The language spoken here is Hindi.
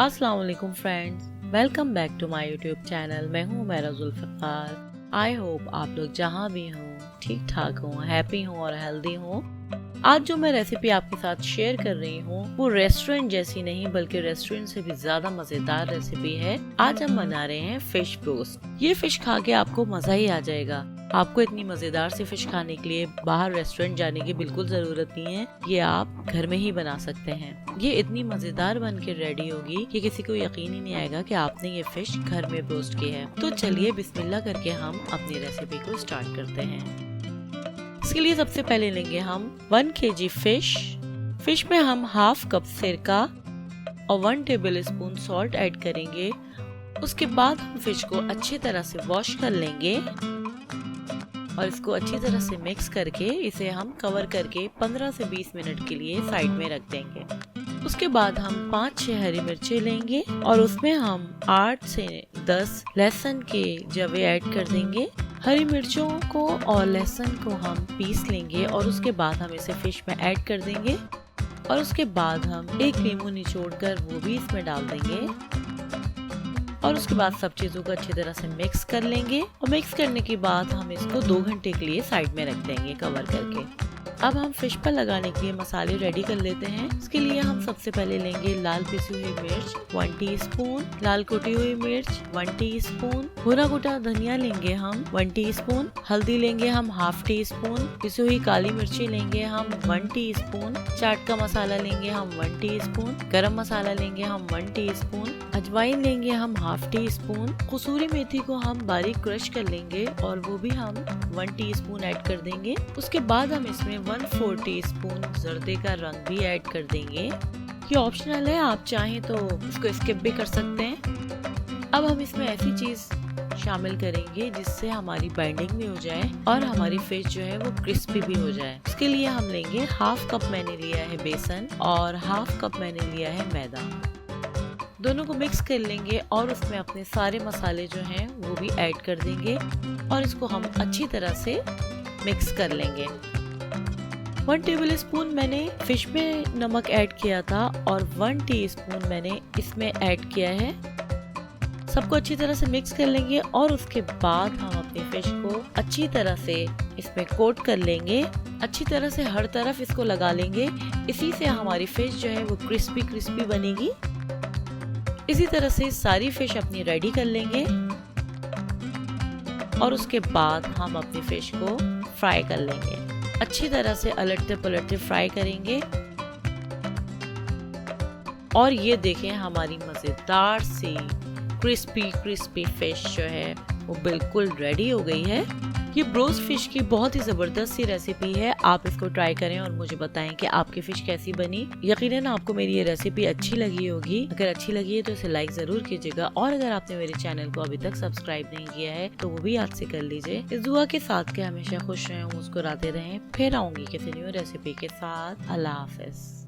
अस्सलाम वालेकुम friends, welcome back to my YouTube channel. मैं हूँ मेरा जुल्फ़िकार। आई होप आप लोग जहाँ भी हों ठीक ठाक हों, हैप्पी हों और हेल्दी हों। आज जो मैं रेसिपी आपके साथ शेयर कर रही हूँ वो रेस्टोरेंट जैसी नहीं बल्कि रेस्टोरेंट से भी ज्यादा मजेदार रेसिपी है। आज हम बना रहे हैं फिश रोस्ट। ये फिश खा के आपको मजा ही आ जाएगा। आपको इतनी मजेदार सी फिश खाने के लिए बाहर रेस्टोरेंट जाने की बिल्कुल जरूरत नहीं है। ये आप घर में ही बना सकते हैं। ये इतनी मजेदार बन के रेडी होगी कि किसी को यकीन ही नहीं आएगा कि आपने ये फिश घर में रोस्ट की है। तो चलिए बिस्मिल्लाह करके हम अपनी रेसिपी को स्टार्ट करते हैं। इसके लिए सबसे पहले लेंगे हम 1 kg फिश में हम हाफ कप सिरका और 1 टेबलस्पून सॉल्ट ऐड करेंगे। उसके बाद हम फिश को अच्छी तरह से वॉश कर लेंगे और इसको अच्छी तरह से मिक्स करके इसे हम कवर करके 15 से 20 मिनट के लिए साइड में रख देंगे। उसके बाद हम 5-6 हरी मिर्चें लेंगे और उसमें हम 8 से 10 लहसुन के जवे ऐड कर देंगे। हरी मिर्चों को और लहसुन को हम पीस लेंगे और उसके बाद हम इसे फिश में ऐड कर देंगे और उसके बाद हम एक नींबू निचोड़कर वो भी इसमें डाल देंगे और उसके बाद सब चीजों को अच्छी तरह से मिक्स कर लेंगे। और मिक्स करने के बाद हम इसको 2 घंटे के लिए साइड में रख देंगे कवर करके। अब हम फिश पर लगाने के लिए मसाले रेडी कर लेते हैं। इसके लिए हम सबसे पहले लेंगे लाल पिसी हुई मिर्च 1 टीस्पून, लाल कुटी हुई मिर्च 1 टीस्पून, भुना कुटा धनिया लेंगे हम 1 टीस्पून, हल्दी लेंगे हम हाफ टीस्पून, पिसी हुई काली मिर्ची लेंगे हम 1 टीस्पून, चाट का मसाला लेंगे हम 1 टीस्पून, गरम मसाला लेंगे हम 1 टीस्पून, अजवाइन लेंगे हम हाफ टीस्पून, कसूरी मेथी को हम बारीक क्रश कर लेंगे और वो भी हम 1 टीस्पून ऐड कर देंगे। उसके बाद हम इसमें 1/4 टीस्पून जर्दे का रंग भी ऐड कर देंगे। ये ऑप्शनल है, आप चाहें तो इसको स्किप भी कर सकते हैं। अब हम इसमें ऐसी चीज शामिल करेंगे जिससे हमारी बाइंडिंग भी हो जाए और हमारी फिश जो है वो क्रिस्पी भी हो जाए। इसके लिए हम लेंगे हाफ कप मैंने लिया है बेसन और हाफ कप मैंने लिया है मैदा। दोनों को मिक्स कर लेंगे और उसमें अपने सारे मसाले जो हैं वो भी ऐड कर देंगे और इसको हम अच्छी तरह से मिक्स कर लेंगे। 1 टेबलस्पून मैंने फिश में नमक ऐड किया था और 1 टीस्पून मैंने इसमें ऐड किया है। सबको अच्छी तरह से मिक्स कर लेंगे और उसके बाद हम अपनी फिश को अच्छी तरह से इसमें कोट कर लेंगे। अच्छी तरह से हर तरफ इसको लगा लेंगे। इसी से हमारी फिश जो है वो क्रिस्पी बनेगी। इसी तरह से सारी फिश अपनी रेडी कर लेंगे और उसके बाद हम अपनी फिश को फ्राई कर लेंगे। अच्छी तरह से अलटते पलटते फ्राई करेंगे और ये देखें हमारी मजेदार सी क्रिस्पी फिश जो है वो बिल्कुल रेडी हो गई है। ये ब्रोस्ट फिश की बहुत ही जबरदस्त सी रेसिपी है। आप इसको ट्राई करें और मुझे बताएं कि आपकी फिश कैसी बनी। यकीनन आपको मेरी ये रेसिपी अच्छी लगी होगी। अगर अच्छी लगी है तो इसे लाइक जरूर कीजिएगा और अगर आपने मेरे चैनल को अभी तक सब्सक्राइब नहीं किया है तो वो भी आज से कर लीजिए। इस दुआ के साथ के हमेशा खुश रहें, मुस्कुराते रहें। फिर आऊंगी किसी न्यू रेसिपी के साथ। अल्लाह हाफिज।